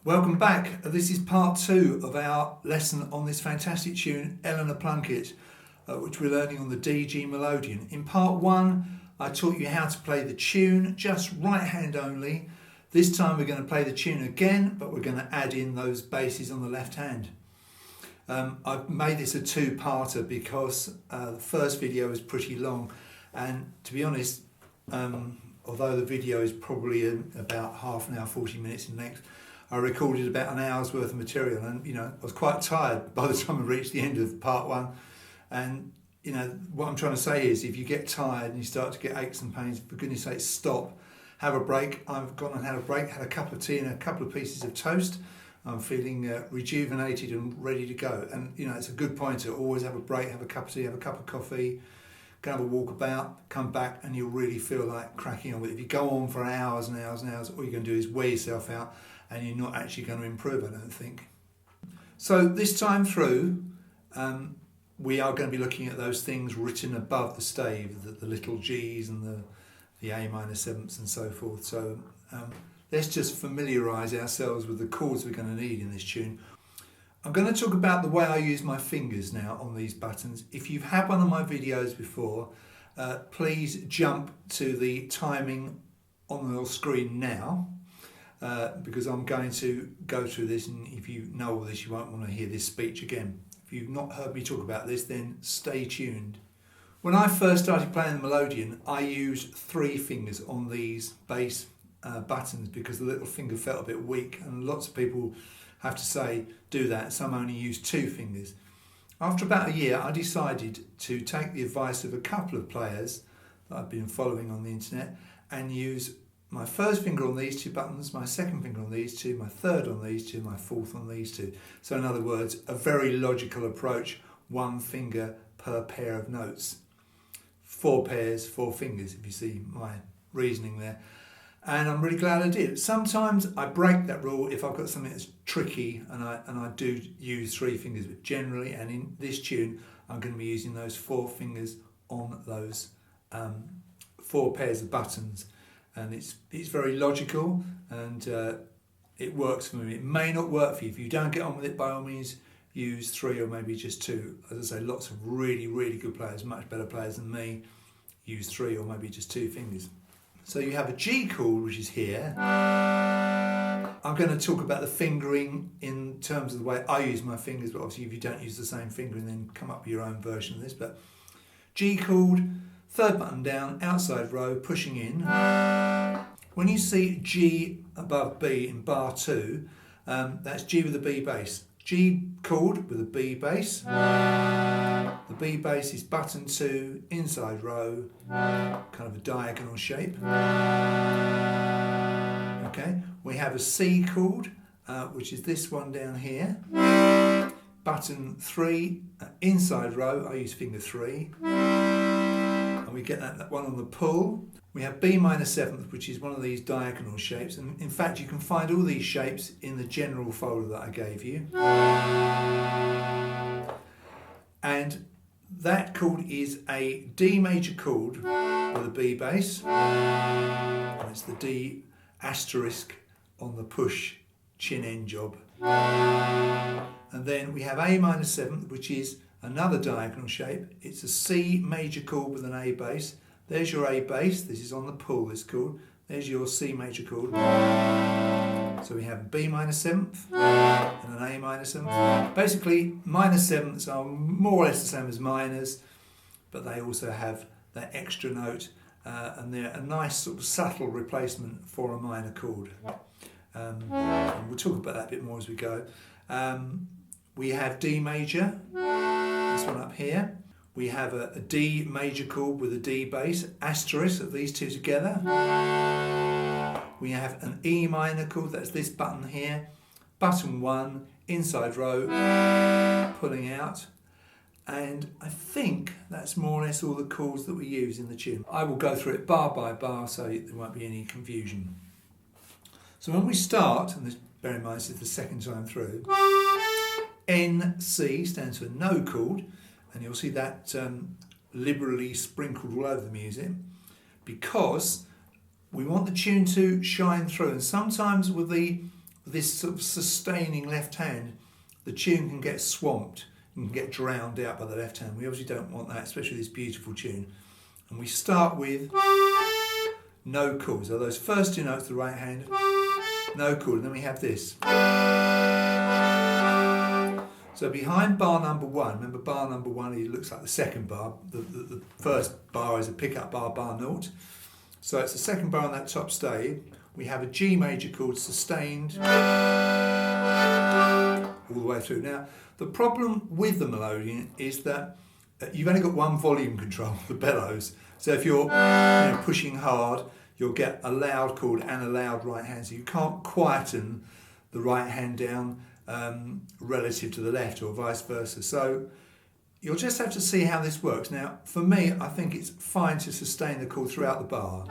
Welcome back. This is part 2 of our lesson on this fantastic tune, Eleanor Plunkett, which we're learning on the DG Melodeon. In part 1, I taught you how to play the tune, just right hand only. This time we're going to play the tune again, but we're going to add in those basses on the left hand. I've made this a two-parter because the first video is pretty long, and to be honest, although the video is probably about half an hour, 40 minutes in length, I recorded about an hour's worth of material, and I was quite tired by the time I reached the end of part 1. And what I'm trying to say is, if you get tired and you start to get aches and pains, for goodness sake, stop, have a break. I've gone and had a break, had a cup of tea and a couple of pieces of toast. I'm feeling rejuvenated and ready to go. And it's a good point to always have a break, have a cup of tea, have a cup of coffee, go have a walk about, come back, and you'll really feel like cracking on with it. If you go on for hours and hours and hours, all you're going to do is wear yourself out, and you're not actually going to improve, I don't think. So this time through, we are going to be looking at those things written above the stave, the little G's and the A minor sevenths and so forth. So let's just familiarise ourselves with the chords we're going to need in this tune. I'm going to talk about the way I use my fingers now on these buttons. If you've had one of my videos before, please jump to the timing on the little screen now. Because I'm going to go through this, and if you know all this, you won't want to hear this speech again. If you've not heard me talk about this, then stay tuned. When I first started playing the Melodeon, I used 3 fingers on these bass buttons because the little finger felt a bit weak, and lots of people have to say do that. Some only use 2 fingers. After about a year, I decided to take the advice of a couple of players that I've been following on the internet and use my first finger on these 2 buttons, my second finger on these 2, my third on these 2, my fourth on these 2. So in other words, a very logical approach, 1 finger per pair of notes. 4 pairs, 4 fingers, if you see my reasoning there. And I'm really glad I did. Sometimes I break that rule if I've got something that's tricky, and I do use 3 fingers, but generally, and in this tune, I'm going to be using those 4 fingers on those 4 pairs of buttons. And it's very logical, and it works for me. It may not work for you. If you don't get on with it, by all means, use 3 or maybe just 2. As I say, lots of really, really good players, much better players than me, use 3 or maybe just 2 fingers. So you have a G chord, which is here. I'm going to talk about the fingering in terms of the way I use my fingers, but obviously if you don't use the same fingering, then come up with your own version of this. But G chord, 3rd button down, outside row, pushing in. When you see G above B in bar 2, that's G with a B bass. G chord with a B bass. The B bass is button 2, inside row, kind of a diagonal shape. Okay, we have a C chord, which is this one down here. Button 3, inside row, I use finger 3. We get that one on the pull. We have B minor 7th, which is one of these diagonal shapes, and in fact you can find all these shapes in the general folder that I gave you. And that chord is a D major chord with a B bass, and it's the D asterisk on the push chin end job. And then we have A minor 7th, which is another diagonal shape. It's a C major chord with an A bass. There's your A bass. This is on the pull, this chord. There's your C major chord. So we have B minor 7th and an A minor 7th. Basically, minor 7ths are more or less the same as minors, but they also have that extra note, and they're a nice sort of subtle replacement for a minor chord. And we'll talk about that a bit more as we go. We have D major. This one up here. We have a D major chord with a D bass, asterisk of these 2 together. We have an E minor chord, that's this button here, button 1, inside row, pulling out. And I think that's more or less all the chords that we use in the tune. I will go through it bar by bar so there won't be any confusion. So when we start, and bear in mind this is the 2nd time through, NC stands for no chord, and you'll see that liberally sprinkled all over the music, because we want the tune to shine through. And sometimes with the this sort of sustaining left hand, the tune can get swamped and get drowned out by the left hand. We obviously don't want that, especially this beautiful tune. And we start with no chord. So those first two notes, the right hand, no chord. And then we have this. So behind bar number one, remember bar number one, it looks like the second bar. The first bar is a pickup bar, bar naught. So it's the second bar on that top stave. We have a G major chord sustained all the way through. Now, the problem with the Melodeon is that you've only got one volume control, the bellows. So if you're pushing hard, you'll get a loud chord and a loud right hand. So you can't quieten the right hand down relative to the left or vice versa. So you'll just have to see how this works. Now, for me, I think it's fine to sustain the chord throughout the bar.